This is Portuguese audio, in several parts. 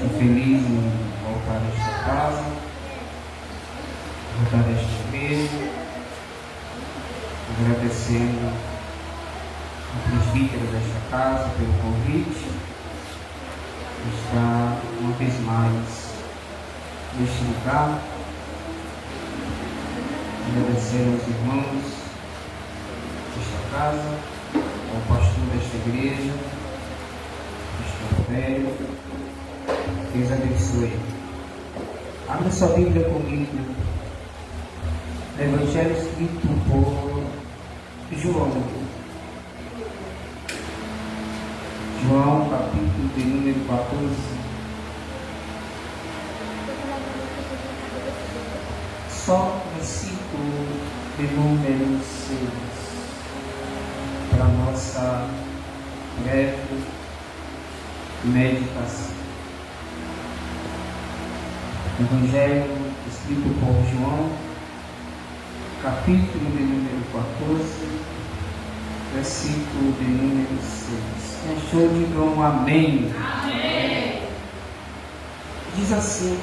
Estou feliz em voltar a esta casa, voltar a esta igreja, agradecendo ao presbítero desta casa pelo convite, estar uma vez mais neste lugar, agradecer aos irmãos desta casa, ao pastor desta igreja, pastor velho. Deus abençoe. Abra sua Bíblia comigo no Evangelho escrito por João. João, capítulo de número 14. Só versículo de número 6. Para a nossa breve meditação. Evangelho escrito por João, capítulo de número 14, versículo de número 6. Quem achou, digam amém. Amém. Diz assim: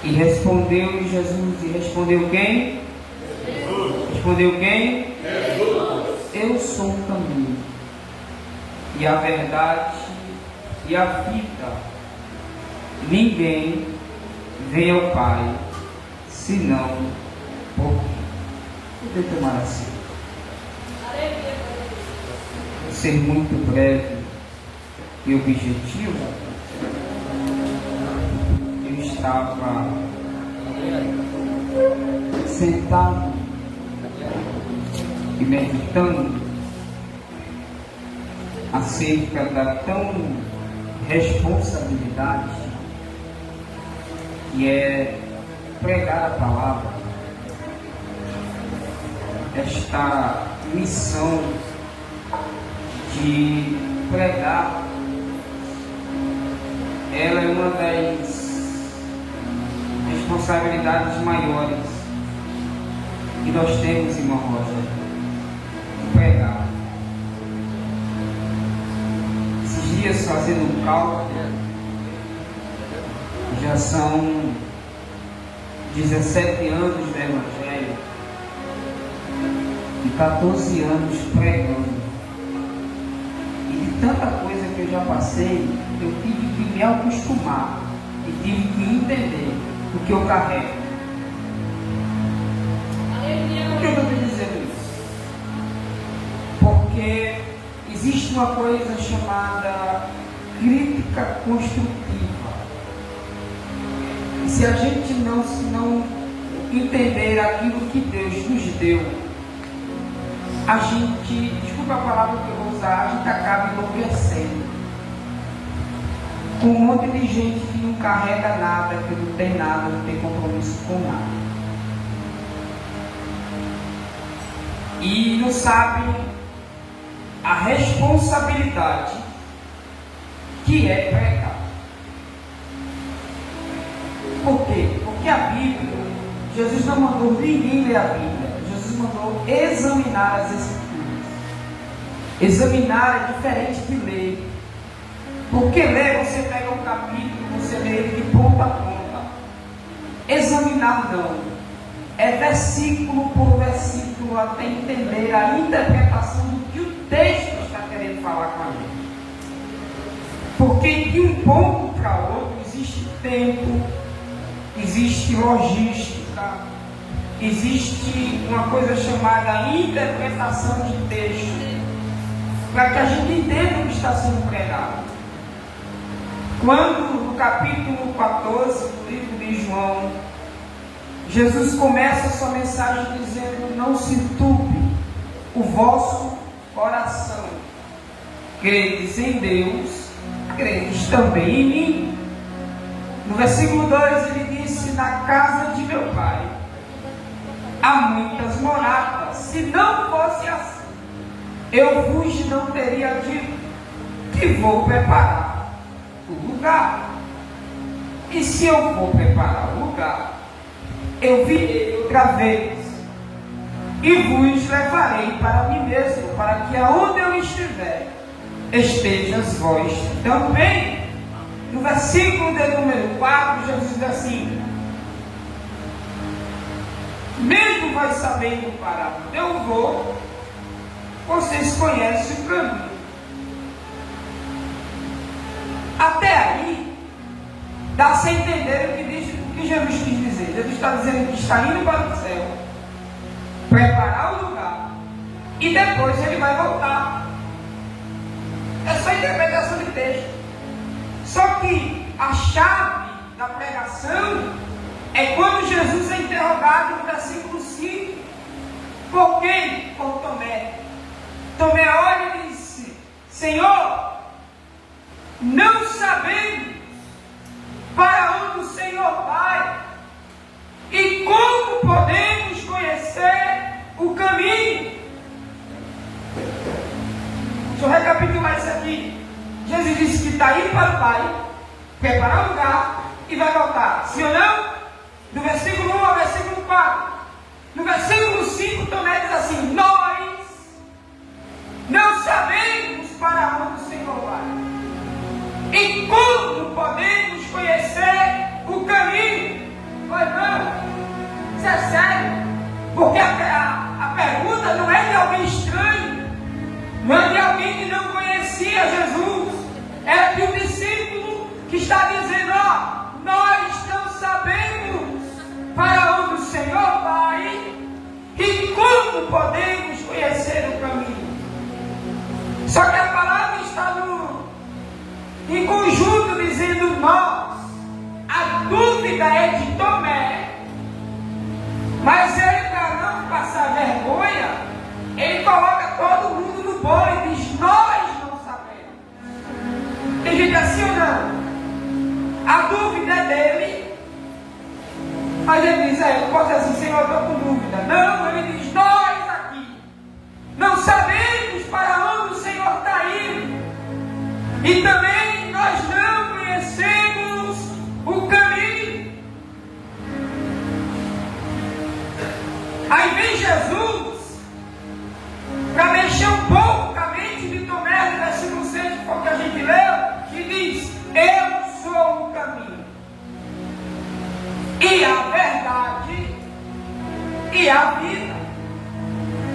e respondeu Jesus, e respondeu quem? Jesus. Respondeu quem? Jesus. Eu sou o caminho, e a verdade, e a vida. Ninguém vem ao Pai, senão por mim. Poder tomar assim. Vou ser muito breve e objetivo. Eu estava sentado e meditando acerca da tão responsabilidade que é pregar a palavra, esta missão de pregar, ela é uma das responsabilidades maiores que nós temos, irmã Rosa, de pregar. Esses dias, fazendo um cálculo, já são 17 anos do Evangelho e 14 anos pregando. E de tanta coisa que eu já passei, eu tive que me acostumar e tive que entender o que eu carrego. Por que eu estou dizendo isso? Porque existe uma coisa chamada crítica construtiva. E se a gente não entender aquilo que Deus nos deu, a gente, desculpa a palavra que eu vou usar, a gente acaba enlouquecendo. Com um monte de gente que não carrega nada, que não tem nada, não tem compromisso com nada. E não sabem a responsabilidade que é pregar. Por quê? Porque a Bíblia, Jesus não mandou ninguém ler a Bíblia. Jesus mandou examinar as Escrituras. Examinar é diferente de ler. Porque ler, você pega um capítulo, você lê ele de ponta a ponta. Examinar não. É versículo por versículo até entender a interpretação do que o texto está querendo falar com a gente. Porque de um ponto para outro existe tempo, existe logística, existe uma coisa chamada interpretação de texto, para que a gente entenda o que está sendo pregado. Quando no capítulo 14 do livro de João, Jesus começa a sua mensagem dizendo: não se turbe o vosso coração, credes em Deus, credes também em mim. No versículo 2 ele disse: na casa de meu pai há muitas moradas, se não fosse assim, eu vos não teria dito que vou preparar o lugar. E se eu for preparar o lugar, eu virei outra vez e vos levarei para mim mesmo, para que aonde eu estiver, estejas vós também. no versículo de número 4, Jesus diz assim: mesmo vai sabendo para onde eu vou, vocês conhecem o caminho. Até aí, dá-se a entender o que Jesus quis dizer. Jesus está dizendo que está indo para o céu, preparar o lugar, e depois ele vai voltar. É só interpretação de texto. Só que a chave da pregação é quando Jesus é interrogado no versículo 5. Por quem? Por Tomé. Tomé olha e disse: Senhor, não sabemos para onde o Senhor vai e como podemos conhecer o caminho. Deixa eu recapitular isso aqui. Jesus disse que está indo para o Pai, preparar o lugar e vai voltar. Sim ou não? Do versículo 1 ao versículo 4. No versículo 5, Tomé diz assim: nós não sabemos para onde o Senhor vai e como podemos conhecer o caminho. Pois não, isso é sério, porque a pergunta não é de alguém estranho, não é de alguém que não conhecia Jesus, é de um discípulo que está dizendo: ó, nós não sabemos para onde o Senhor vai e como podemos conhecer o caminho. Só que a palavra está em conjunto dizendo nós. A dúvida é de Tomé, mas ele, para não passar vergonha, ele coloca todo mundo no bolo e diz: nós não sabemos. Tem gente assim ou não? A dúvida é dele, mas ele diz: eu não posso dizer assim, Senhor, eu estou com dúvida. Não, ele diz: nós aqui não sabemos para onde o Senhor está indo, e também nós não conhecemos o caminho. Aí vem Jesus para mexer um pouco com a mente de Tomé, no versículo 6, que foi o que a gente leu, e diz: eu sou o caminho e a verdade e a vida.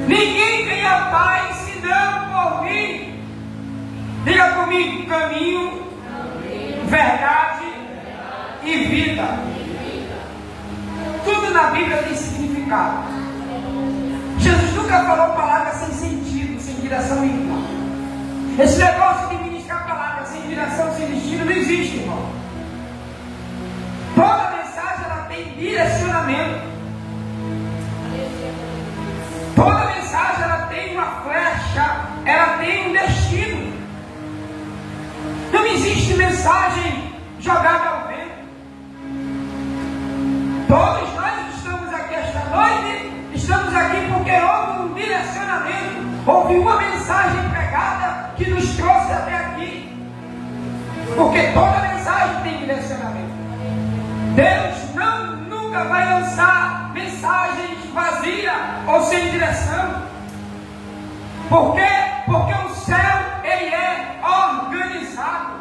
Ninguém vem ao Pai senão por mim. Diga comigo: caminho, verdade e vida. Tudo na Bíblia tem significado. Jesus nunca falou palavras sem sentido, sem direção nenhuma. Esse negócio de ministrar palavras sem direção, sem destino, não existe, irmão. Toda mensagem ela tem direcionamento. Toda mensagem ela tem uma flecha, ela tem um destino. Não existe mensagem jogada ao vento. Todos nós que estamos aqui esta noite, estamos aqui porque houve um direcionamento, houve uma mensagem pregada que nos trouxe até aqui. Porque toda mensagem tem direcionamento. Deus nunca vai lançar mensagens vazias ou sem direção. Por quê? Porque o céu, ele é organizado.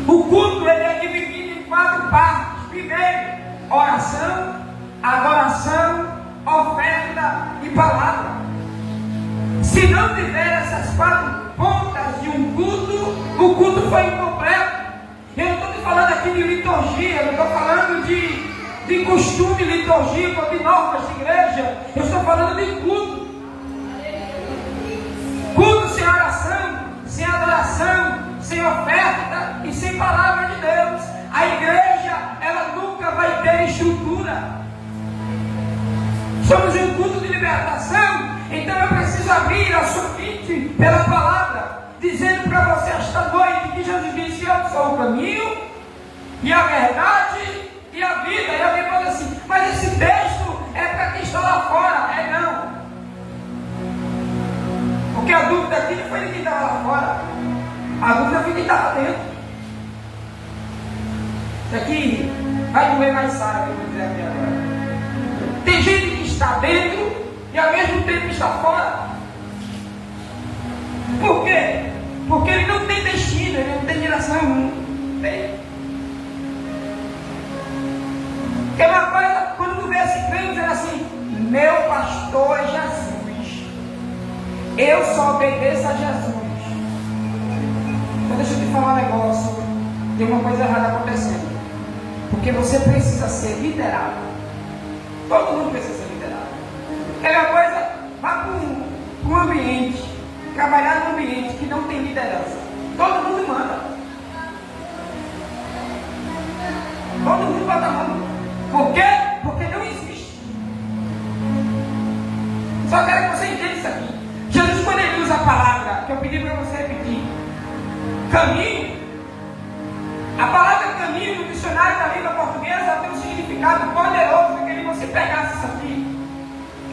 O culto, ele é dividido em 4 partes. Primeiro, oração, adoração, oferta e palavra. Se não tiver essas 4 pontas de um culto, o culto foi incompleto. Eu não estou falando aqui de liturgia, eu não estou falando de costume litúrgico ou de normas de igreja. Eu estou falando de culto. Culto sem oração, sem adoração, sem oferta e sem palavra de Deus, a igreja, ela nunca vai ter estrutura. Somos um culto de libertação, então eu preciso abrir a sua mente pela palavra, dizendo para você esta noite que Jesus disse: eu sou o caminho e a verdade e a vida. E alguém fala assim: mas esse texto é para quem está lá fora. É não. Porque a dúvida aqui não foi de quem estava lá fora, a dúvida foi de quem estava dentro. Isso aqui vai doer mais sábio, que eu vou dizer aqui agora. Tem gente que está dentro e ao mesmo tempo está fora. Por quê? Porque ele não tem destino, ele não pastor é Jesus. Eu só obedeço a Jesus. Então deixa eu te falar um negócio. Tem uma coisa errada acontecendo. Porque você precisa ser liderado. Todo mundo precisa ser liderado. É uma coisa, vá para um ambiente, trabalhar num ambiente que não tem liderança. Todo mundo manda. Todo mundo bota a mão. Por quê? Porque não existe. Só quero que você entenda isso aqui. Jesus, quando ele usa a palavra, que eu pedi para você repetir, caminho, a palavra caminho no dicionário da língua portuguesa tem um significado poderoso. Eu queria que você pegasse isso aqui.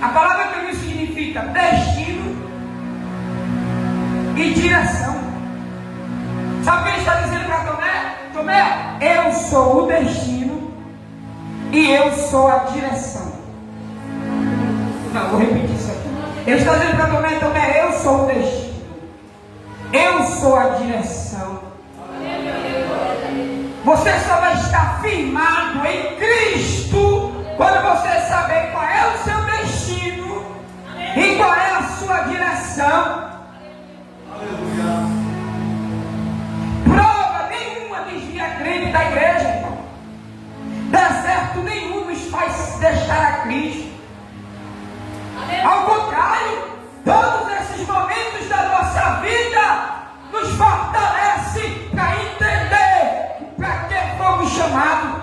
A palavra caminho significa destino e direção. Sabe o que ele está dizendo para Tomé? Tomé, eu sou o destino e eu sou a direção. Não, vou repetir isso aqui. Ele está dizendo para Tomé, Tomé, eu sou o destino, eu sou a direção. Você só vai estar firmado em Cristo quando você saber qual é o seu destino e qual é a sua direção. Prova nenhuma desvia crente da igreja, irmão. Deserto nenhum nos faz deixar a Cristo. Ao contrário, todos esses momentos da nossa vida nos fortalece para entender para que fomos chamados.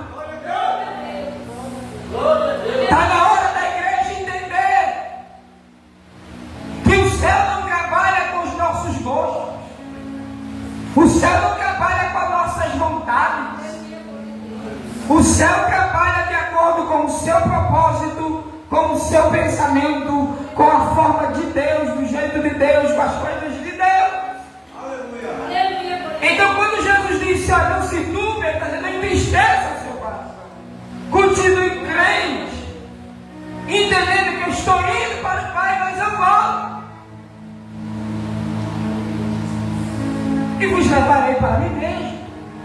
Está na hora da igreja entender que o céu não trabalha com os nossos gostos, o céu não trabalha com as nossas vontades, o céu trabalha de acordo com o seu propósito, com o seu pensamento, com a forma de Deus, do jeito de Deus, com as coisas de Deus. Então, quando Jesus disse, olha, não se turbe, ele está dizendo, não entristeça o seu coração. Continue crente, entendendo que eu estou indo para o Pai, mas eu volto. E vos levarei para mim mesmo,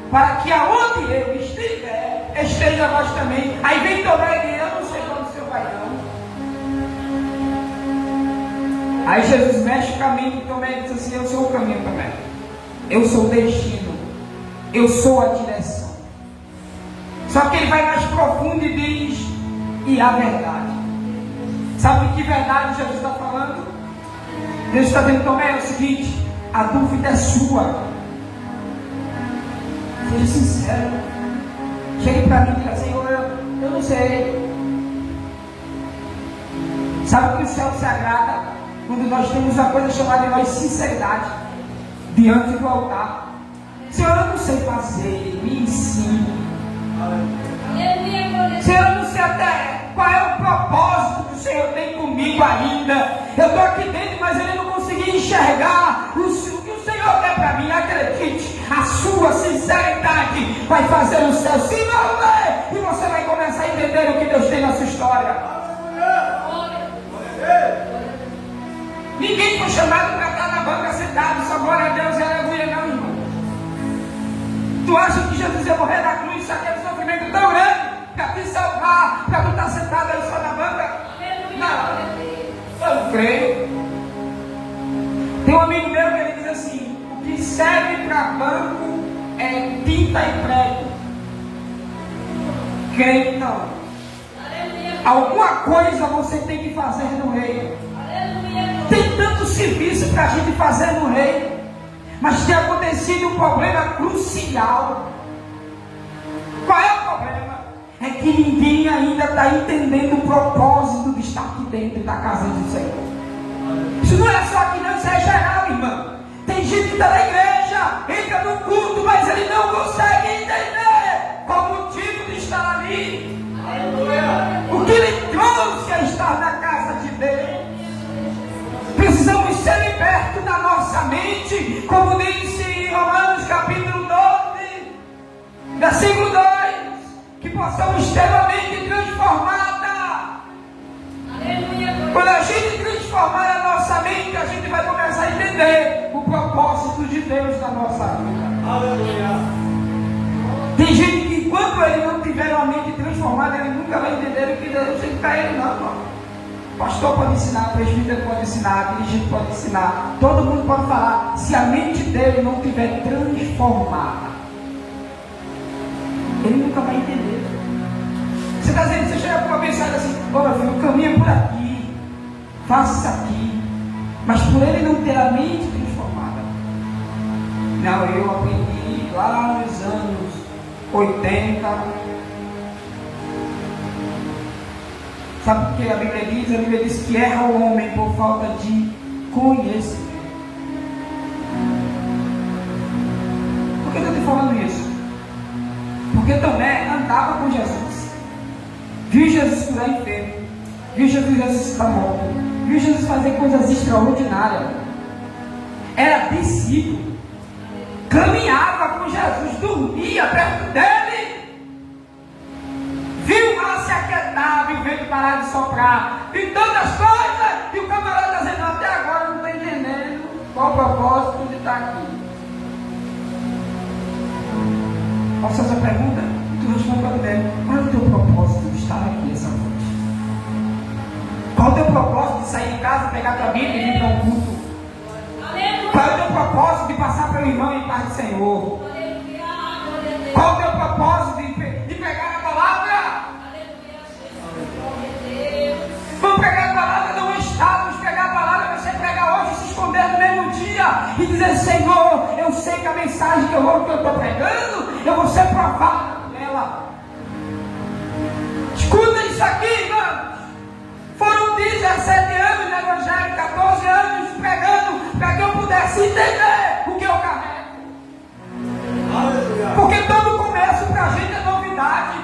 para que aonde eu estiver, esteja vós também. Aí vem Tomé e diz, eu não sei quando o Senhor vai não. Aí Jesus mexe o caminho, Tomé diz assim, eu sou o caminho também. Eu sou o destino. Eu sou a direção. Só que ele vai mais profundo e diz, e a verdade. Sabe que verdade Jesus está falando? Jesus está dizendo, Tomé, é o seguinte, a dúvida é sua. Seja sincero. Chegue para mim e diga, Senhor, eu não sei. Sabe que o céu se agrada quando nós temos uma coisa chamada de nós sinceridade diante do altar. Senhor, eu não sei fazer, me ensine. Senhor, eu não sei até qual é o propósito que o Senhor tem comigo ainda. Eu estou aqui dentro, mas ele não consegui enxergar o que o Senhor quer para mim. Acredite, a sua sinceridade vai fazer o céu se mover e você vai começar a entender o que Deus tem na sua história. Ninguém foi chamado para estar na banca sentado, só glória a Deus e aleluia, não, irmão. Tu acha que Jesus ia morrer na cruz, isso aqui é um sofrimento tão grande para te salvar, para tu estar sentado aí só na banca? Não, eu não creio. Tem um amigo meu que ele diz assim, o que serve para banco é tinta e prego. Creio não. Alguma coisa você tem que fazer no reino. Tem tanto serviço para a gente fazer no reino, mas tem acontecido um problema crucial. Qual é o problema? É que ninguém ainda está entendendo o propósito de estar aqui dentro da casa do Senhor. Isso não é só aqui não, isso é geral, irmão. Tem gente que está na igreja, entra no culto, mas ele não consegue entender qual o motivo de estar ali. O que ele trouxe a estar na casa de Deus. Precisamos ser libertos da nossa mente, como disse em Romanos capítulo 12, versículo 2, que possamos ter a mente transformada. Quando a gente transformar a nossa mente, a gente vai começar a entender o propósito de Deus na nossa vida. Aleluia. Tem gente que enquanto ele não tiver uma mente transformada, ele nunca vai entender o que Deus tem para ele, não, irmão. pastor pode ensinar, presbítero pode ensinar, dirigente pode ensinar, todo mundo pode falar. Se a mente dele não estiver transformada, ele nunca vai entender. Você está dizendo, você chega com uma mensagem assim: ô meu filho, o caminho é por aqui, faça isso aqui, mas por ele não ter a mente transformada. Não, eu aprendi lá nos anos 80. Sabe por que a Bíblia diz? A Bíblia diz que erra o homem por falta de conhecimento. Por que eu estou te falando isso? Porque Tomé andava com Jesus, viu Jesus curar enfermo, viu Jesus ressuscitar morto, viu Jesus fazer coisas extraordinárias, era discípulo, caminhava com Jesus, dormia perto dele, viu o mar se aquietar, viu o vento parar de soprar, viu tantas coisas, e o camarada dizendo: até agora não estou entendendo qual o propósito de estar aqui. Faça essa pergunta, tu responde para ele: qual é o teu propósito de estar aqui essa noite? Qual é o teu propósito de sair de casa, pegar tua Bíblia e vir para um culto? Qual é o teu propósito de passar pelo irmão em paz do Senhor? Qual é o teu propósito de pegar a palavra? Vamos pegar a palavra, não está, vamos pegar a palavra, você pregar hoje, se esconder no mesmo dia e dizer: Senhor, eu sei que a mensagem que eu estou pregando, eu vou ser provado por ela. Escuta isso aqui, irmãos. Foram 17 anos no Evangelho, 14 anos pregando, para que eu pudesse entender o que eu carrego. Porque todo começo para a gente é novidade.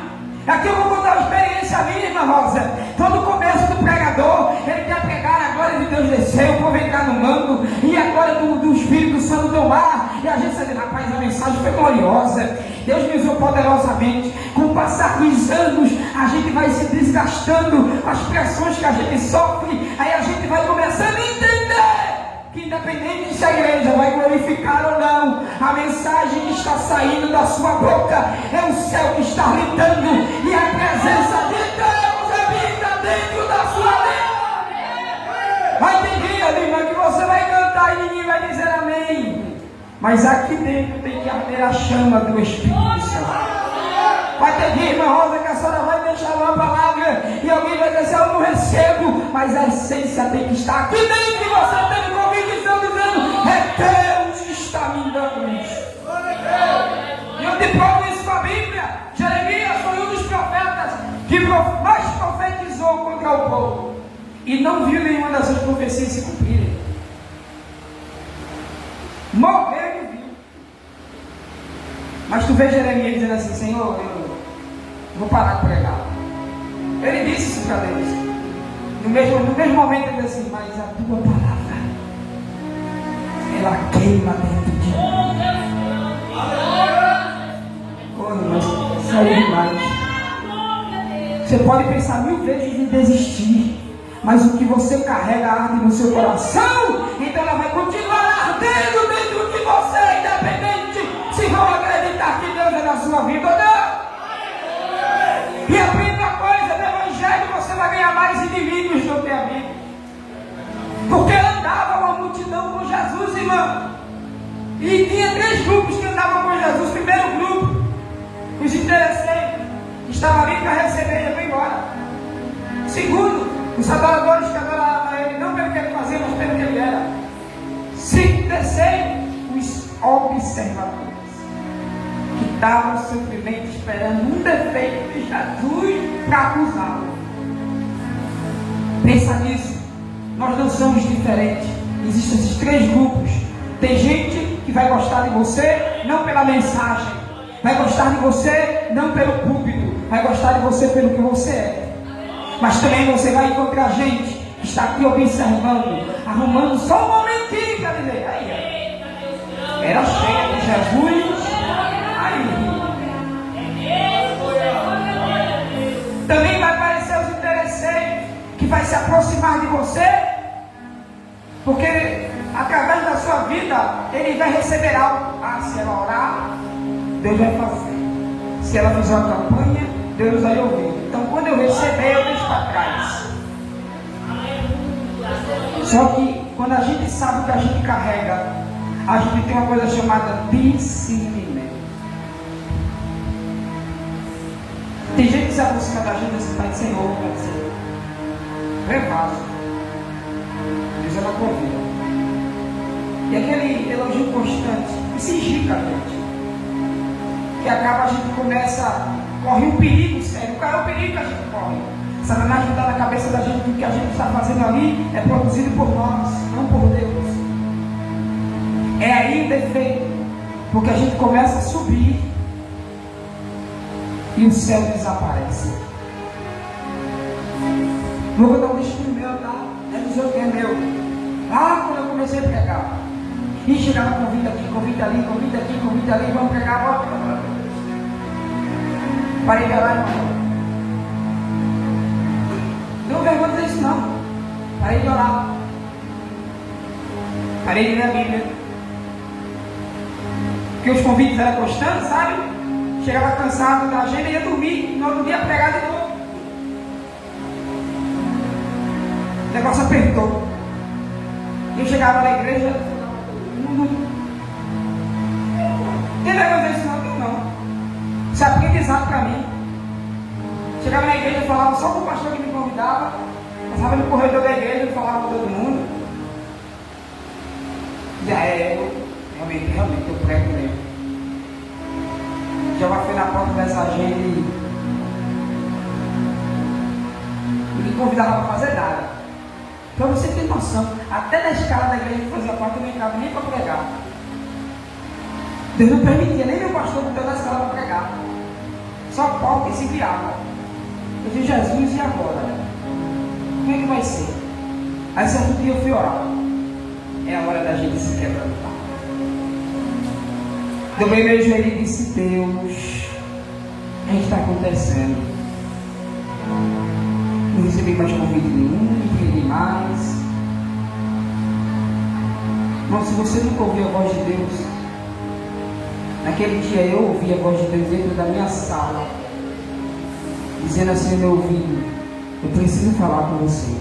Aqui eu vou contar uma experiência minha, irmã Rosa. Todo começo do pregador, ele quer pregar: a glória de Deus desceu, o povo entrar no mando, e a glória do Espírito Santo do mar. E a gente sabe: rapaz, a mensagem foi gloriosa, Deus me usou poderosamente. Com o passar dos anos, a gente vai se desgastando com as pressões que a gente sofre. Aí a gente vai começando a entender que independente se a igreja vai glorificar ou não, a mensagem que está saindo da sua boca é o céu que está gritando, e a presença de Deus habita dentro da sua língua. Vai ter dia, irmã, que você vai cantar e ninguém vai dizer amém, mas aqui dentro tem que arder a chama do Espírito Santo. Vai ter dia, irmã Rosa, que a senhora vai deixar uma palavra e alguém vai dizer: eu não recebo, mas a essência tem que estar aqui dentro, e você tem convicção dizendo: é Deus que está me dando isso. E eu te provo isso com a Bíblia. Jeremias foi um dos profetas que mais profetizou contra o povo e não viu nenhuma dessas profecias se cumprirem. Morreu e viu. Mas tu vê Jeremias dizendo assim: Senhor, eu vou parar de pregar. Ele disse isso para Deus. No mesmo momento ele disse assim: mas a tua palavra, ela queima dentro de mim. Oh, mas isso aí é demais. Você pode pensar 1000 vezes em desistir, mas o que você carrega arde no seu coração, então ela vai continuar ardendo dentro de você, independente se vão acreditar que Deus é na sua vida ou não. E a primeira coisa do Evangelho, você vai ganhar mais inimigos do que a Bíblia. Porque andava uma multidão com Jesus, irmão. E tinha 3 grupos que andavam com Jesus. Primeiro grupo, os interesseiros, que estavam ali para receber e ir embora. Segundo, os adoradores que adoravam a ele, não pelo que ele fazia, mas pelo que ele era. Terceiro, os observadores, que estavam simplesmente esperando um defeito de Jesus para acusá-lo. Pensa nisso. Nós não somos diferentes. Existem esses 3 grupos. Tem gente que vai gostar de você não pela mensagem, vai gostar de você não pelo púlpito, vai gostar de você pelo que você é. Mas também você vai encontrar gente que está aqui observando, arrumando só um momentinho para dizer: aí, era cheia de Jesus. Aí. Também vai aparecer os interesseiros, que vai se aproximar de você, porque através da sua vida ele vai receber algo. Se ela orar, Deus vai fazer. Se ela fizer uma campanha, Deus vai ouvir. Então quando eu receber, eu deixo para trás. Só que quando a gente sabe o que a gente carrega, a gente tem uma coisa chamada discernimento. Tem gente que se aproxima da gente assim, Pai, Senhor, Pai, Senhor. Prevaso. Deus é na tua vida. E aquele elogio constante, se irrita a gente. Que acaba a gente corre um perigo sério. Qual é o perigo que a gente corre? Satanás está na cabeça da gente que o que a gente está fazendo ali é produzido por nós, não por Deus. É aí o defeito, porque a gente começa a subir e o céu desaparece. Vou botar um destino meu, tá? É dizer o que é meu. Quando eu comecei a pregar, e chegava convite aqui, convite ali, convite aqui, convite ali, vamos pregar, bora. Parei de orar, irmão. Não vergonha dizer isso não. Parei de orar. Parei de ler a Bíblia. Porque os convites eram constantes, sabe? Chegava cansado da agenda e ia dormir. No outro dia pregar de novo. O negócio apertou. Eu chegava na igreja. Tem vergonha dizer isso não? Não. Isso é aprendizado para mim. Chegava na igreja e falava só com o pastor que me convidava. Passava no corredor da igreja e falava com todo mundo. Já realmente eu prego mesmo. Já foi na porta dessa agenda e me convidava para fazer nada. Para você ter noção, até na escala da igreja que fazia parte eu não entrava nem para pregar. Deus não permitia nem meu pastor botar na escala para pregar. Só porta e se virava. Eu disse, Jesus, e agora? Como é que vai ser? Aí certo dia eu fui orar. É a hora da gente se quebrantar. Dobrei meu joelho e disse, Deus, o que está acontecendo? Não recebi mais convite nenhum, não pedi mais. Irmão, se você nunca ouviu a voz de Deus, naquele dia eu ouvi a voz de Deus dentro da minha sala, dizendo assim no meu ouvido, eu preciso falar com você.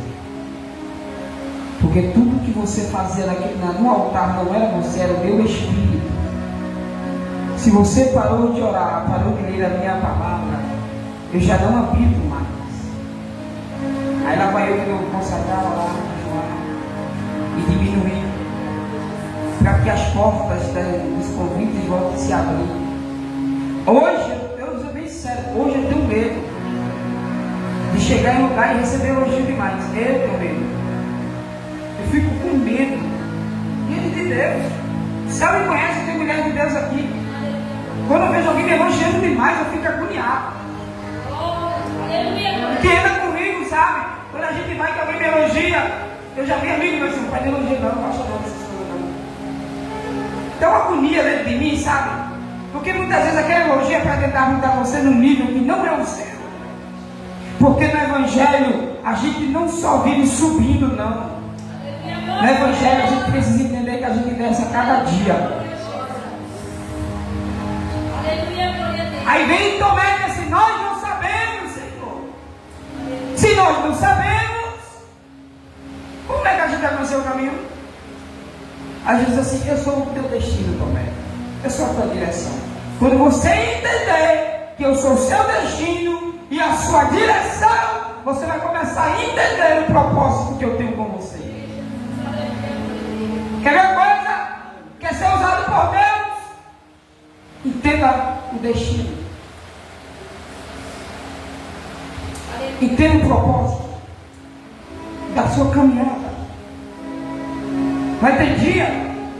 Porque tudo que você fazia no altar não era você, era o meu Espírito. Se você parou de orar, parou de ler a minha palavra, eu já não habito mais. Aí lá vai eu que eu consagrava lá e diminuir, para que as portas dos convites voltem a se abrir. Hoje, eu vou dizer bem sério, hoje eu tenho medo de chegar em lugar e receber elogio demais. Eu tenho medo. Eu fico com medo. Diante de Deus. O céu me conhece, tem mulher de Deus aqui. Quando eu vejo alguém me elogiando demais, eu fico agoniado. Queda comigo, sabe? Quando a gente vai que alguém me elogia, eu já vi amigo meu assim, não pode elogiar não, não gosta não dessas coisas não. Tem uma agonia dentro de mim, sabe? Porque muitas vezes aquele elogio é para tentar mudar você num nível que não é o seu. Porque no Evangelho a gente não só vive subindo, não. No Evangelho a gente precisa entender que a gente desce a cada dia. Aí vem Tomé e diz assim, nós não sabemos, Senhor. Se nós não sabemos, como é que a gente vai conhecer o caminho? A gente diz assim, eu sou o teu destino, Tomé. Eu sou a tua direção. Quando você entender que eu sou o seu destino e a sua direção, você vai começar a entender o propósito que eu tenho com você. Quer ver uma coisa? Quer ser usado por Deus? Entenda o destino. Entenda o propósito da sua caminhada. Vai ter dia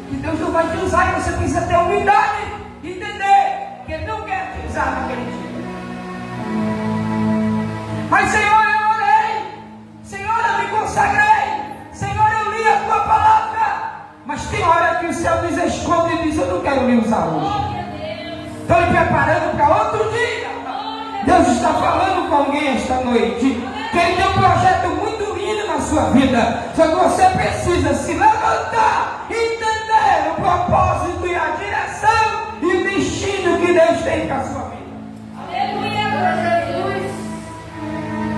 que Deus não vai te usar e você precisa ter humildade e entender que Ele não quer te usar naquele dia. Mas Senhor, eu orei. Senhor, eu me consagrei. Senhor, eu li a tua palavra. Mas tem hora que o céu nos esconde e diz, eu não quero me usar hoje. Estou me preparando para outro dia. Deus está falando com alguém esta noite. Que Ele tem um projeto muito lindo na sua vida. Só que você precisa se levantar, entender o propósito e a direção e o destino que Deus tem para a sua vida. Aleluia, Jesus.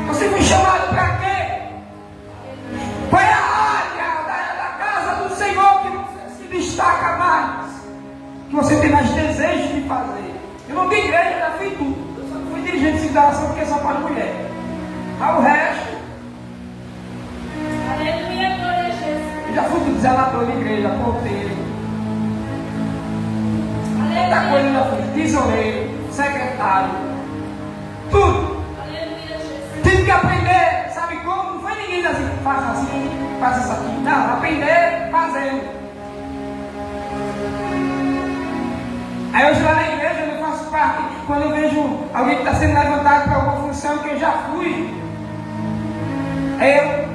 Você foi chamado para quê? Qual é a área que você tem mais desejo de fazer. Eu não tenho igreja, eu já fui tudo. Eu só fui dirigente de oração porque só pode mulher. Mas o resto, Aleluia, glória a Jesus. eu já fui zelador de igreja, porteiro. Muita coisa eu já fui. Tesoureiro, secretário. Tudo. Aleluia, Jesus. Tive que aprender, sabe como? Não foi ninguém assim, faz isso aqui. Não, aprender fazendo. Aí hoje lá na igreja eu não faço parte. Quando eu vejo alguém que está sendo levantado para alguma função que eu já fui,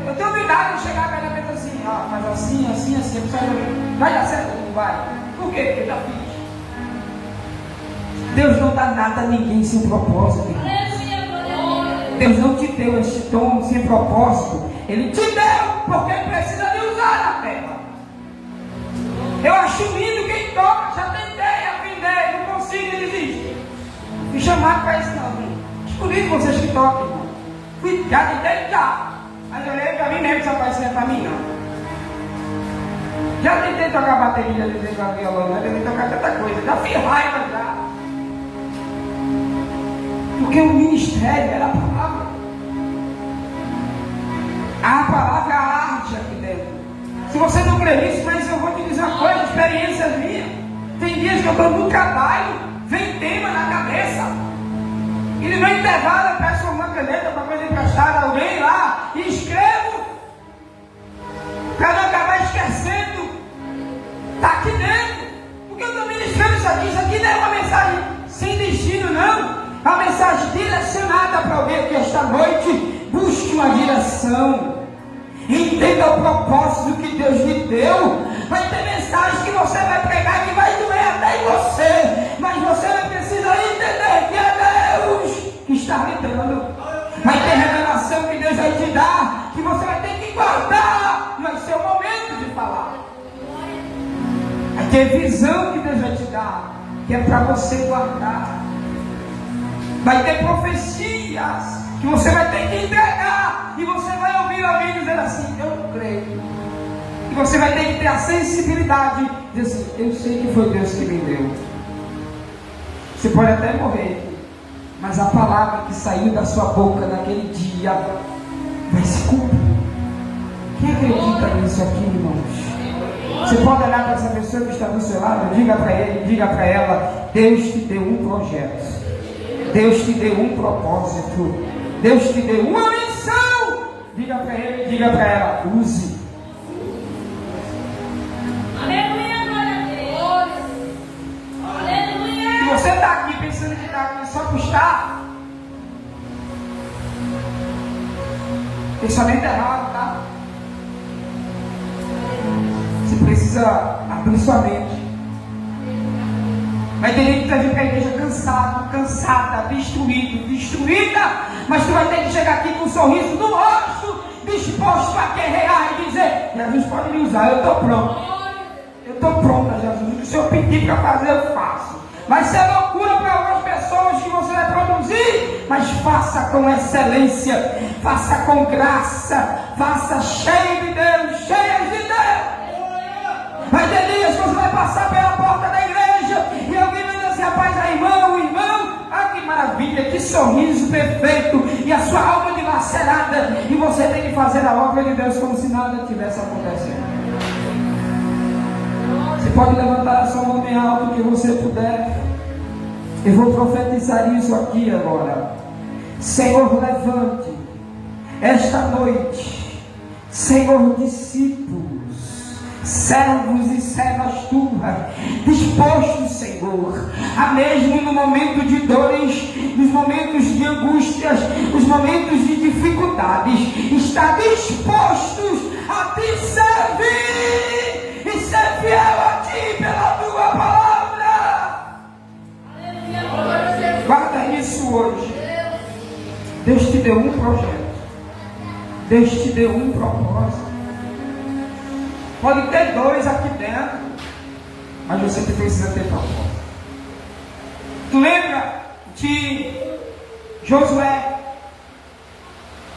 eu tenho cuidado de chegar perto da pessoa assim, ó, faz assim, assim, assim, vai dar certo ou não vai? Por quê? Porque eu já fiz. Deus não dá nada a ninguém sem propósito. Aleluia, glória a Deus. Deus não te deu este dom sem propósito. Ele te deu porque Ele precisa de usar na terra. Eu acho lindo quem toca. Já tentei aprender, não consigo, desistir. Fui chamado para isso não. Escolhi vocês que tocam, irmão. Já tentei, já. Mas eu olhei para mim mesmo, só não é para mim não. Já tentei tocar bateria, já tentei tocar violão, já tentei tocar tanta coisa. Já fiz raiva já. Porque o ministério era a palavra. A palavra é a arte aqui dentro. Se você não crê nisso, mas eu vou te dizer uma coisa, experiência minha. Tem dias que eu estou no trabalho, vem tema na cabeça. E no meu intervalo eu peço uma caneta para coisa emprestada a alguém lá e escrevo. Para não acabar esquecendo. Está aqui dentro. Porque eu estou ministrando isso aqui não é uma mensagem sem destino, não. A mensagem direcionada para alguém que esta noite busque uma direção. Entenda o propósito que Deus lhe deu. Vai ter mensagens que você vai pregar que vai doer até em você. Mas você precisa entender que é Deus que está lhe dando. Vai ter revelação que Deus vai te dar, que você vai ter que guardar. Vai ser o momento de falar. Vai ter visão que Deus vai te dar, que é para você guardar. Vai ter profecias que você vai ter que entregar. E você vai ouvir alguém dizer assim, eu não creio. E você vai ter que ter a sensibilidade de dizer assim, eu sei que foi Deus que me deu. Você pode até morrer, mas a palavra que saiu da sua boca naquele dia vai se cumprir. Quem acredita nisso aqui, irmãos? Você pode olhar para essa pessoa que está do seu lado, diga para ele, diga para ela, Deus te deu um projeto. Deus te deu um propósito. Deus te deu uma missão. Diga para ele, diga para ela, use. Aleluia, glória a Deus. Aleluia. Se você está aqui pensando que está aqui só por estar, pensamento errado, tá? Você precisa abrir sua mente. Vai ter gente que vai vir para a igreja cansado, cansada, destruída, mas tu vai ter que chegar aqui com um sorriso no rosto, disposto a guerrear e dizer, Jesus pode me usar, eu estou pronto. Eu estou pronta, Jesus. O que o Senhor pedir para fazer, eu faço. Vai ser loucura para algumas pessoas que você vai produzir, mas faça com excelência, faça com graça, faça cheio de Deus, cheias de Deus. Vai ter dias que você vai passar pela porta da igreja e alguém vai dizer assim, rapaz, irmão, ah, que maravilha, que sorriso perfeito, e a sua alma dilacerada, e você tem que fazer a obra de Deus como se nada tivesse acontecendo. Você pode levantar a sua mão bem alto que você puder. Eu vou profetizar isso aqui agora. Senhor, levante esta noite, Senhor, discípulos, servos e servas tuas, dispostos, Senhor, a mesmo no momento de dores, nos momentos de angústias, nos momentos de dificuldades, está dispostos a te servir e ser fiel a ti pela tua palavra. Guarda isso hoje. Deus te deu um projeto, Deus te deu um propósito. Pode ter dois aqui dentro, mas você precisa ter propósito. Tu lembra de Josué,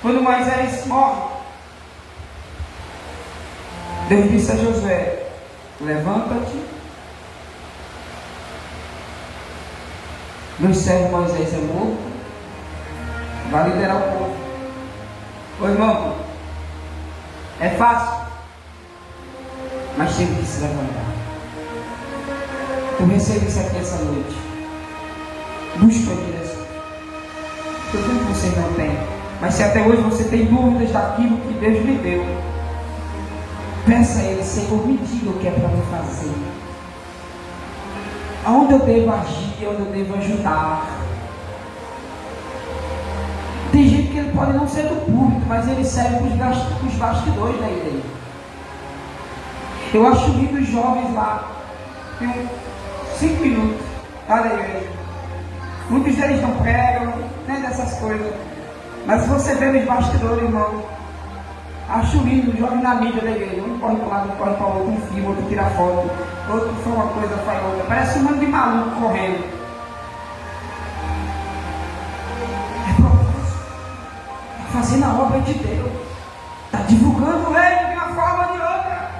quando Moisés morre? Deus disse a Josué, levanta-te Meu servo Moisés é morto, vai liderar o povo. Ô irmão, é fácil, mas tem que se levantar. Tu recebe isso aqui essa noite. Busca a direção. Estou dizendo que você não tem, mas se até hoje você tem dúvidas daquilo que Deus lhe deu, peça a Ele: Senhor, me diga o que é para me fazer. Aonde eu devo agir, onde eu devo ajudar. Tem gente que ele pode não ser do público, mas ele serve para os bastidores da igreja. Eu acho lindo os jovens lá, tem 5 minutos lá da igreja. Muitos deles não pregam, nem dessas coisas. Mas se você vê nos bastidores, irmão, acho lindo o jovem na mídia da igreja. Um corre para um lado, um corre para o outro, um filma, outro tira foto, outro faz uma coisa, faz outra. Parece um monte de maluco correndo. É propósito. Está fazendo a obra de Deus. Está divulgando o reino de uma forma ou de outra.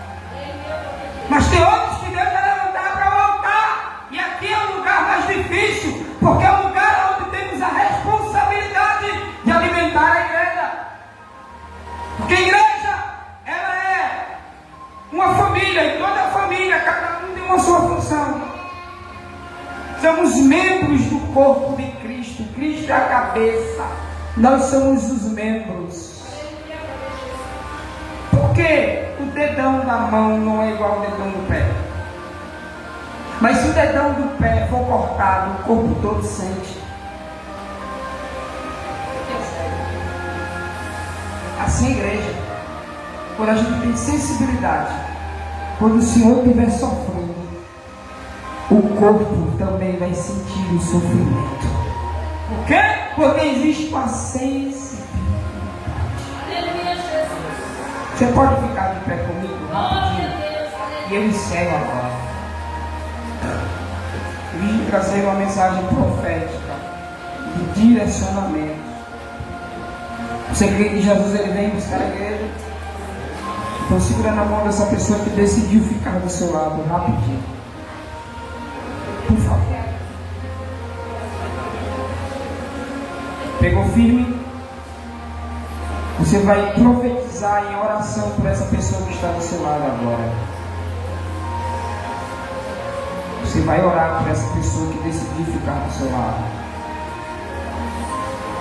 Mas tem outros que Deus vai levantar para voltar. E aqui é o lugar mais difícil, porque é o lugar onde temos a responsabilidade de alimentar a igreja. Porque a igreja, ela é uma família, e toda a família, cada um tem uma sua função. Somos membros do corpo de Cristo. Cristo é a cabeça, nós somos os membros. Porque o dedão da mão não é igual ao dedão do pé. Mas se o dedão do pé for cortado, o corpo todo sente. Assim a igreja, quando a gente tem sensibilidade, quando o Senhor estiver sofrendo, o corpo também vai sentir o sofrimento. Por quê? Porque existe uma sensibilidade. Você pode ficar de pé comigo rapidinho? E eu encerro agora. Eu vim trazer uma mensagem profética de direcionamento. Você crê que Jesus ele vem buscar a igreja? Então segura na mão dessa pessoa que decidiu ficar do seu lado rapidinho. Por favor. Pegou firme? Você vai profetizar em oração por essa pessoa que está do seu lado agora. Você vai orar por essa pessoa que decidiu ficar do seu lado.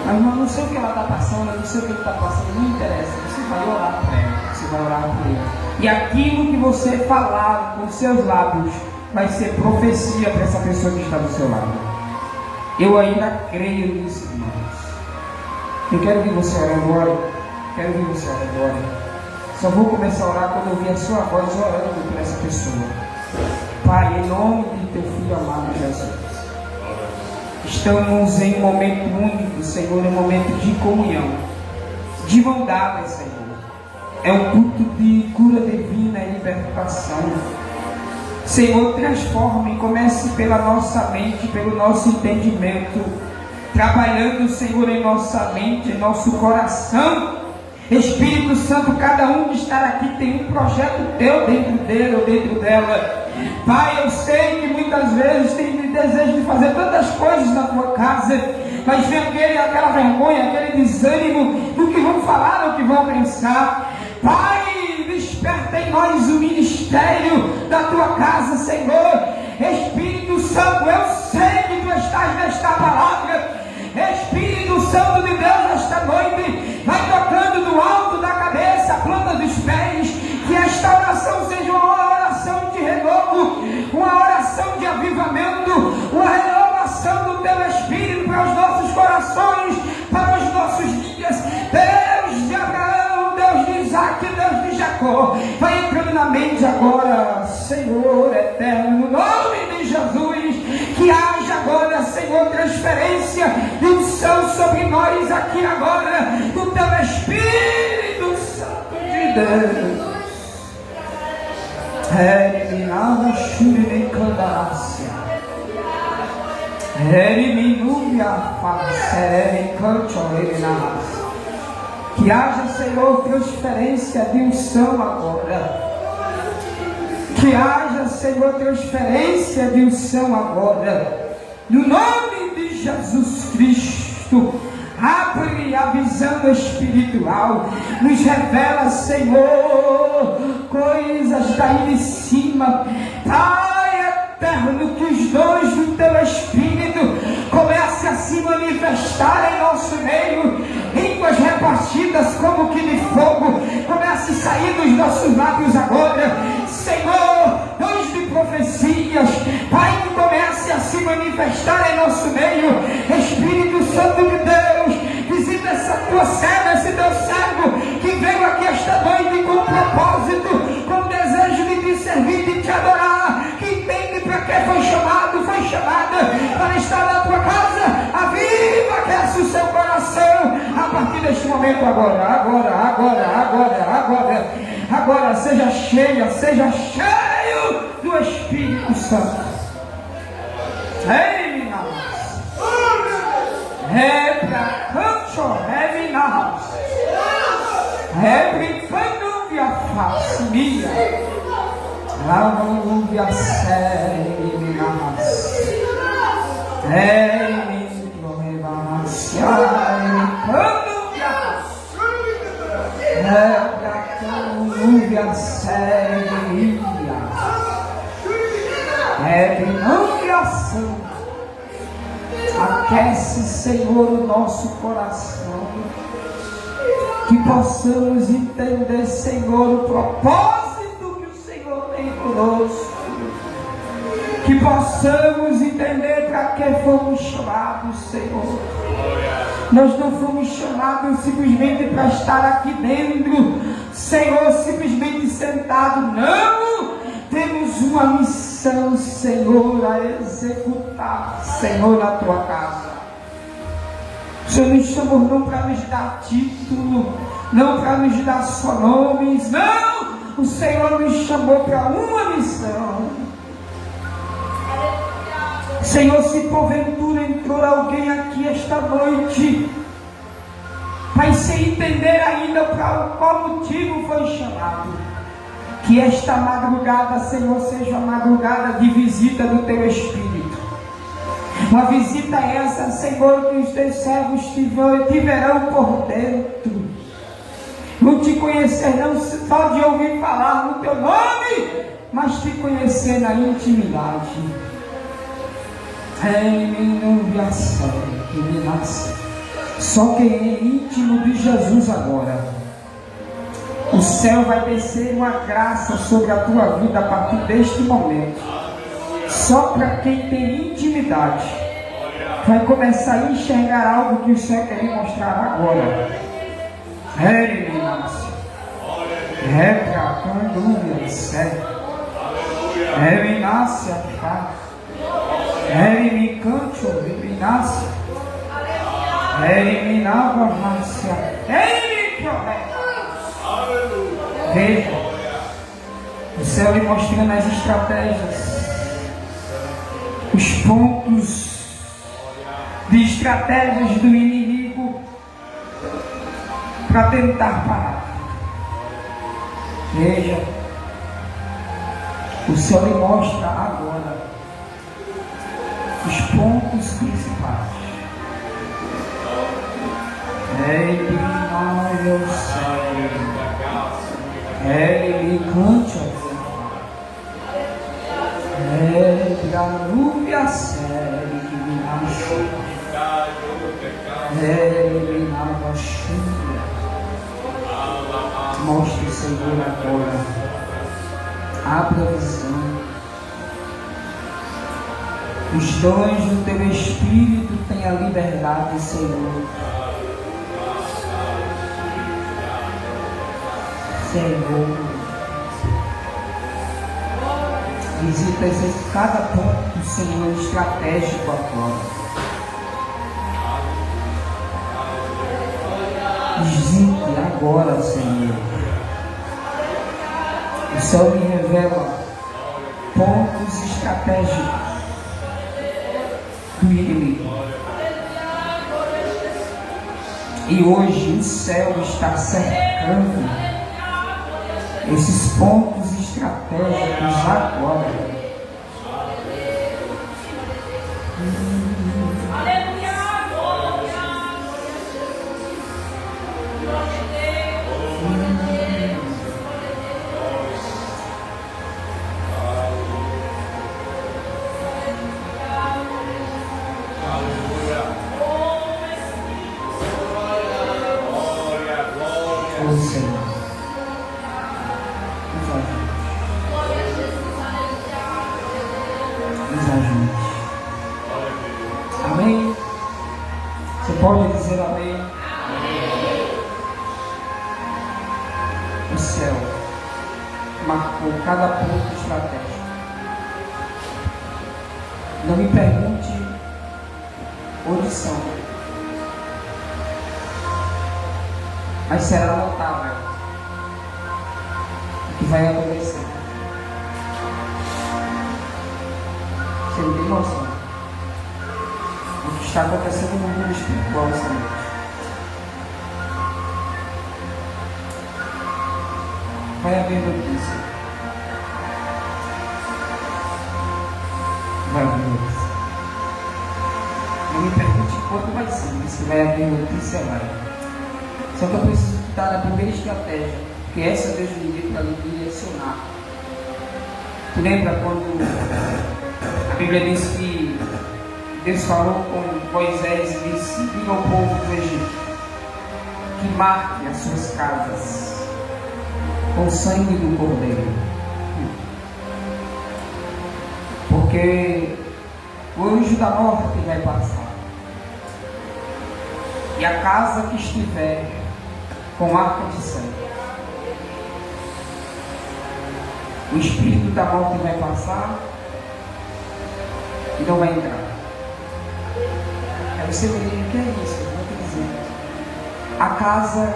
Mas eu não sei o que ela está passando, eu não sei o que ele está passando, não interessa. Você vai orar por ela, você vai orar por ele. E aquilo que você falar com seus lábios vai ser profecia para essa pessoa que está do seu lado. Eu ainda creio nisso, irmãos. Eu quero ouvir você orar agora. Quero ouvir você orar agora. Só vou começar a orar quando eu ouvir a sua voz orando por essa pessoa. Pai, em nome de teu filho amado Jesus, estamos em um momento único, Senhor, um momento de comunhão, de mão dada, Senhor. É um culto de cura divina e libertação. Senhor, transforme, comece pela nossa mente, pelo nosso entendimento, trabalhando, Senhor, em nossa mente, em nosso coração. Espírito Santo, cada um que está aqui tem um projeto teu dentro dele ou dentro dela. Pai, eu sei que muitas vezes tem desejo de fazer tantas coisas na tua casa, mas vem aquela vergonha, aquele desânimo do que vão falar, do que vão pensar. Pai, desperta em nós o ministério da tua casa, Senhor. Espírito Santo, eu sei que tu estás nesta palavra. Espírito Santo de Deus, esta noite, vai tocando do alto da cabeça, a planta dos pés, que esta oração seja uma oração de renovo, uma oração de avivamento, uma renovação do teu Espírito para os nossos corações, para os nossos dias. Deus de Abraão, Deus de Isaac, Deus de Jacó, vai entrando na mente agora, Senhor eterno, no nome de Jesus, que haja agora, Senhor, transferência de unção sobre nós aqui agora, do teu Espírito Santo de Deus. Eliminava Shurinecandácia, Eliminúvia Facerecanchorenas. Que haja, Senhor, transferência de unção agora. Que haja, Senhor, transferência de unção agora. No nome de Jesus Cristo, abre a visão espiritual, nos revela, Senhor, coisas daí de cima. Pai eterno, que os dons do Teu Espírito comecem a se manifestar em nosso meio, línguas repartidas como que de fogo, comece a sair dos nossos lábios agora, Senhor, dons de profecias, Pai, que comece a se manifestar em nosso meio. Espírito Santo de Deus, visita essa tua serva, esse teu servo que veio aqui esta noite com propósito, com desejo de te servir, de te adorar, que entende para que foi chamado, foi chamada para estar na tua casa. Aviva, aquece o seu coração a partir deste momento agora, seja cheia, seja cheio do Espírito Santo. Ei, minha Repracancho, Reminaus, Reprifanuvia Facimia, Lavuvia Seriminaus, Reminuvia Repracanuvia Seriminha, Reprinuviação. Aquece, Senhor, o nosso coração, que possamos entender, Senhor, o propósito que o Senhor tem conosco, que possamos entender para que fomos chamados, Senhor. Nós não fomos chamados simplesmente para estar aqui dentro, Senhor, simplesmente sentado, não! Temos uma missão, Senhor, a executar, Senhor, na tua casa. O Senhor nos chamou não para nos dar título, não para nos dar só nomes, não! O Senhor nos chamou para uma missão. Senhor, se porventura entrou alguém aqui esta noite, Pai, sem entender ainda para qual motivo foi chamado, que esta madrugada, Senhor, seja uma madrugada de visita do Teu Espírito. Uma visita essa, Senhor, que os Teus servos tiverão por dentro. Não te conhecer não só de ouvir falar no Teu nome, mas te conhecer na intimidade. Só quem é íntimo de Jesus agora, o céu vai descer uma graça sobre a tua vida a partir deste momento. Só para quem tem intimidade vai começar a enxergar algo que o Senhor quer lhe mostrar agora. Veja, o céu lhe mostrando as estratégias, os pontos de estratégias do inimigo para tentar parar. Veja, o céu lhe mostra agora os pontos principais. Meu céu. Ele cante a nuvem série que me nasceu. Ele na chuva. Mostre, Senhor, agora. Abra a visão. Os dons do Teu Espírito têm a liberdade, Senhor. Senhor, visita cada ponto, Senhor, estratégico agora. Visite agora, Senhor. O céu me revela pontos estratégicos do inimigo. E hoje o céu está cercando esses pontos estratégicos agora. Aleluia, glória a Jesus. Glória a Deus, glória a Deus, glória a Deus. Oh, Senhor. Nos ajude. Glória a Jesus, aleluia. Nos ajude. Amém? Você pode dizer amém? O céu marcou cada ponto estratégico. Não me pergunte onde são, mas será notável o que vai acontecer. Você não tem noção do que está acontecendo no mundo espiritual essa noite. Vai haver notícia. Vai haver notícia. Não me pergunte quanto vai ser, mas se vai haver notícia, vai. Só que eu preciso estar na primeira estratégia, porque essa Deus me deu para me direcionar. Tu lembra quando a Bíblia diz que Deus falou com Moisés e disse: diga ao povo do Egito que marque as suas casas com o sangue do Cordeiro, porque o anjo da morte vai passar, e a casa que estiver com arca de sangue, o espírito da morte vai passar e não vai entrar. Aí você me diz: o que é isso? Eu vou te dizer: a casa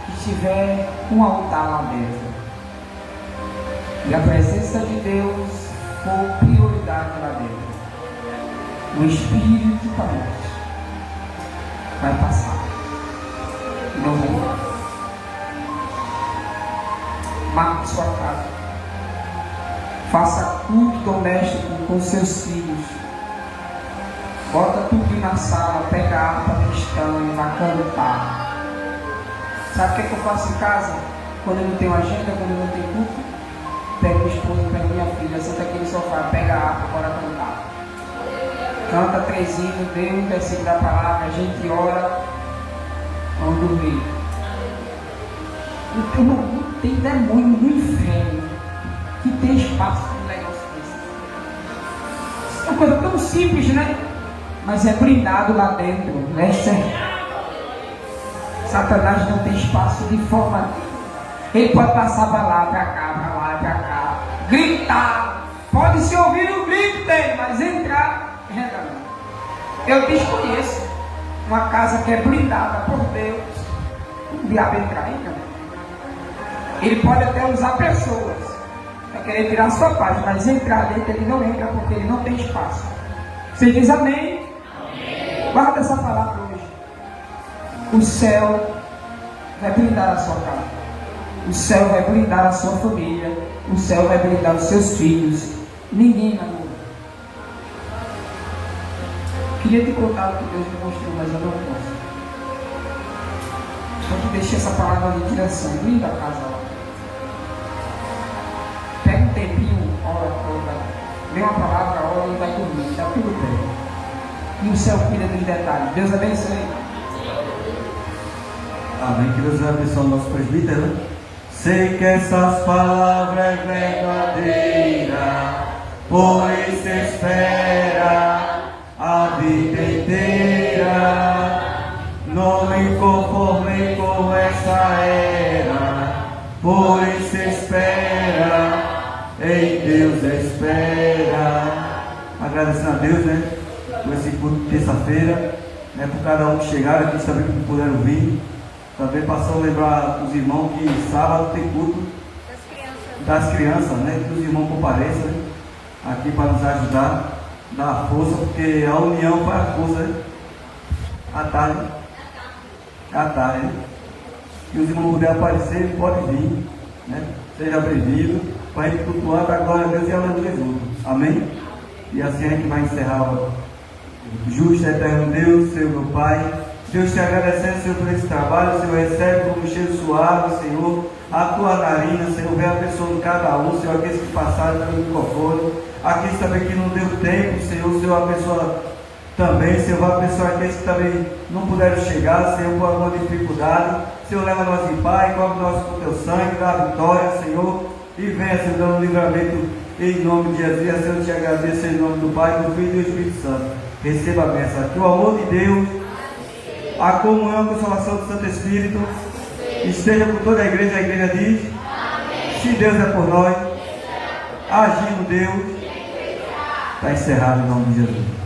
que tiver um altar lá dentro e a presença de Deus for prioridade lá dentro, o espírito da morte vai passar e não vai entrar. Marque sua casa, faça culto doméstico com seus filhos, bota tudo na sala, pega a harpa cristã e vai cantar. Sabe o que é que eu faço em casa? Quando eu não tenho agenda, quando eu não tenho culto, pego minha esposa, pego minha filha, senta aqui no sofá, pega a harpa, bora cantar. Canta 3 hinos, dê um versículo da palavra, a gente ora, vamos dormir. Não tem demônio no inferno que tem espaço para um negócio desse. É uma coisa tão simples, né? Mas é blindado lá dentro, né? Satanás não tem espaço de forma nenhuma. Ele pode passar para lá, para cá, gritar. Pode se ouvir o grito dele, mas entrar, entra não. Eu desconheço uma casa que é blindada por Deus. O diabo entrar, entra não. Ele pode até usar pessoas para querer tirar a sua paz, mas entrar dentro ele não entra porque ele não tem espaço. Você diz amém? Amém. Guarda essa palavra hoje. O céu vai blindar a sua casa. O céu vai blindar a sua família. O céu vai blindar os seus filhos. Ninguém vai morrer. Queria te contar o que Deus me mostrou, mas eu não posso. Só que deixei essa palavra de direção. Blinda a casa lá. Pega um tempinho, ora, vem uma palavra, ora e vai dormir. Está tudo bem. E o céu cuida dos detalhes. Deus abençoe. Amém. Que Deus abençoe o nosso presbítero, né? Sei que essas palavras verdadeiras, pois se espera a vida inteira. Não me conformei com essa era, pois se espera, em Deus espera. Agradecendo a Deus, né? Por esse culto de terça-feira, né? Por cada um que chegaram aqui, também que puderam vir. Também passou a lembrar os irmãos que sábado tem culto das crianças, né? Que os irmãos compareçam, né? Aqui para nos ajudar, dar força, porque a união faz a força, né? À tarde, né? Que os irmãos puderem aparecer, podem vir, né? Seja bem-vindo, para a gente cultuar para a glória a Deus e a aleluia junto. Amém? E assim a gente vai encerrar Justo, eterno Deus, Senhor meu Pai. Deus, te agradecendo, Senhor, por esse trabalho. Senhor, recebe como cheiro suave, Senhor, a tua narina, Senhor, vem abençoando cada um, Senhor, aqueles que passaram pelo microfone, aqueles também que não deu tempo, Senhor, abençoa também, Senhor, vai abençoar aqueles que também não puderam chegar, Senhor, por alguma dificuldade. Senhor, leva nós em paz, cobre nós com teu sangue, dá a vitória, Senhor, e venha, Senhor, dando livramento em nome de Jesus. Senhor, eu te agradeço em nome do Pai, do Filho e do Espírito Santo. Receba a bênção. Que o amor de Deus, a comunhão e a consolação do Santo Espírito esteja por toda a igreja diz: amém. Se Deus é por nós, agindo Deus, está encerrado em nome de Jesus.